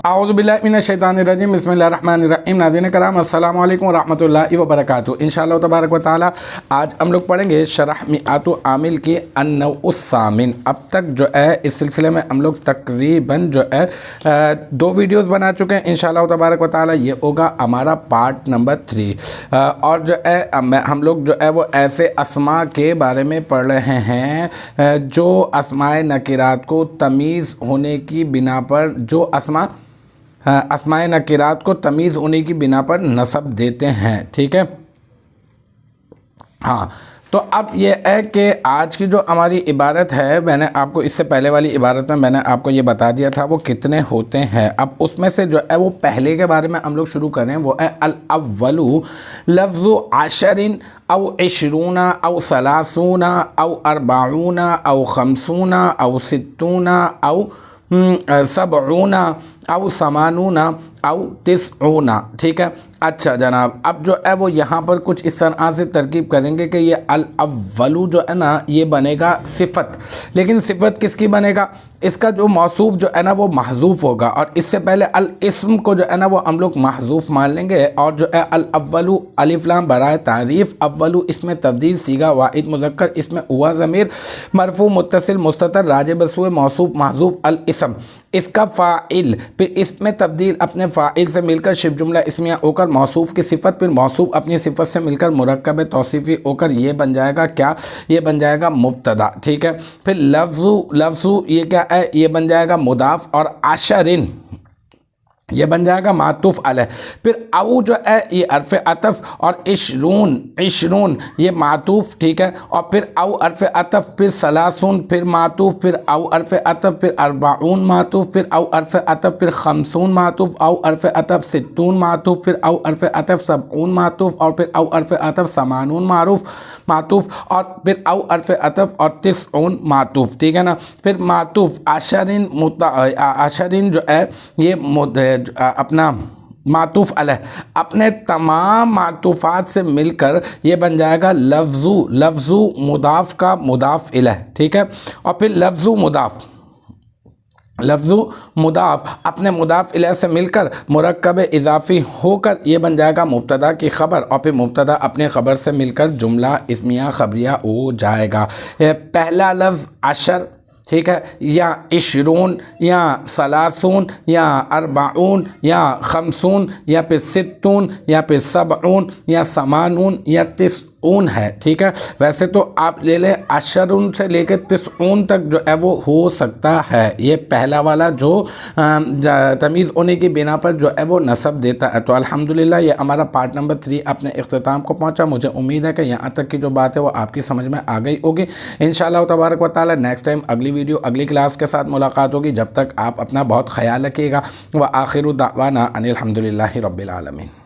اعوذ باللہ من الشیطان الرجیم بسم اللہ الرحمن الرحیم۔ ناظرین کرام السلام علیکم ورحمۃ اللہ وبرکاتہ۔ انشاءاللہ تبارک و تعالی آج ہم لوگ پڑھیں گے شرح میعات عامل کی النوع الثامن۔ اب تک جو ہے اس سلسلے میں ہم لوگ تقریباً جو ہے 2 ویڈیوز بنا چکے ہیں۔ انشاءاللہ تبارک و تعالی یہ ہوگا ہمارا پارٹ نمبر 3، اور جو ہے ہم لوگ جو ہے وہ ایسے اسماء کے بارے میں پڑھ رہے ہیں جو اسماء نکرات کو تمیز ہونے کی بنا پر اسماء نکرات کو تمیز ہونے کی بنا پر نسب دیتے ہیں، ٹھیک ہے۔ ہاں، تو اب یہ ہے کہ آج کی جو ہماری عبارت ہے، میں نے آپ کو اس سے پہلے والی عبارت میں نے آپ کو یہ بتا دیا تھا وہ کتنے ہوتے ہیں۔ اب اس میں سے جو ہے وہ پہلے کے بارے میں ہم لوگ شروع کریں، وہ ہے الاول لفظ عشر او عشرون او ثلاثون او اربعون او خمسون او ستون او سبعون او ثمانون او تسعون، ٹھیک ہے۔ اچھا جناب، اب جو ہے وہ یہاں پر کچھ اس طرح سے ترکیب کریں گے کہ یہ الاولو جو ہے نا یہ بنے گا صفت، لیکن صفت کس کی بنے گا؟ اس کا جو موصوف جو ہے نا وہ محذوف ہوگا، اور اس سے پہلے الاسم کو جو ہے نا وہ ہم لوگ محذوف مان لیں گے، اور جو ہے الاولو الف لام برائے تعریف، اولو اس میں تفضیل، صیغہ واحد مذکر، اس میں ہوا ضمیر، مرفوع متصل مستتر راجع بسوئے موصوف محذوف الاسم، اس کا فاعل، پھر اس میں تبدیل اپنے فاعل سے مل کر شبہ جملہ اسمیہ ہو کر موصوف کی صفت، پھر موصوف اپنی صفت سے مل کر مرکب توصیفی ہو کر یہ بن جائے گا کیا؟ یہ بن جائے گا مبتدا، ٹھیک ہے۔ پھر لفظ یہ کیا ہے؟ یہ بن جائے گا مضاف، اور عشرن یہ بن جائے گا معطوف علیہ، پھر او جو ہے یہ حرف عطف، اور عشرون یہ معطوف، ٹھیک ہے، اور پھر او حرف عطف، پھر ثلاثون پھر معطوف، پھر او حرف عطف، پھر اربعون معطوف، پھر او حرف عطف، پھر خمسون معطوف، او حرف عطف ستون معطوف، پھر او حرف عطف سبعون معطوف، اور پھر او حرف عطف ثمانون معطوف، اور پھر او حرف عطف اور تسعون معطوف، ٹھیک ہے نا۔ پھر معطوف عشرین جو ہے یہ اپنا معطوف علیہ اپنے تمام معطوفات سے مل کر یہ بن جائے گا لفظ مضاف کا مضاف الیہ، ٹھیک ہے۔ اور پھر لفظ مضاف اپنے مضاف الیہ سے مل کر مرکب اضافی ہو کر یہ بن جائے گا مبتدا کی خبر، اور پھر مبتدا اپنے خبر سے مل کر جملہ اسمیہ خبریہ ہو جائے گا۔ پہلا لفظ عشر، ٹھیک ہے، یا عشرون یا ثلاثون یا اربعون یا خمسون یا پھر ستون یا پھر سبعون یا ثمانون یا تسعون ہے، ٹھیک ہے۔ ویسے تو آپ لے لیں عشرون سے لے کے تسعون تک جو ہے وہ ہو سکتا ہے، یہ پہلا والا جو تمیز ہونے کی بنا پر جو ہے وہ نسب دیتا ہے۔ تو الحمدللہ یہ ہمارا پارٹ نمبر 3 اپنے اختتام کو پہنچا۔ مجھے امید ہے کہ یہاں تک کی جو بات ہے وہ آپ کی سمجھ میں آ گئی ہوگی۔ انشاءاللہ تبارک و تعالی نیکسٹ ٹائم اگلی ویڈیو اگلی کلاس کے ساتھ ملاقات ہوگی۔ جب تک آپ اپنا بہت خیال رکھیے گا۔ وآخر دعوانا ان الحمدللہ رب العالمین۔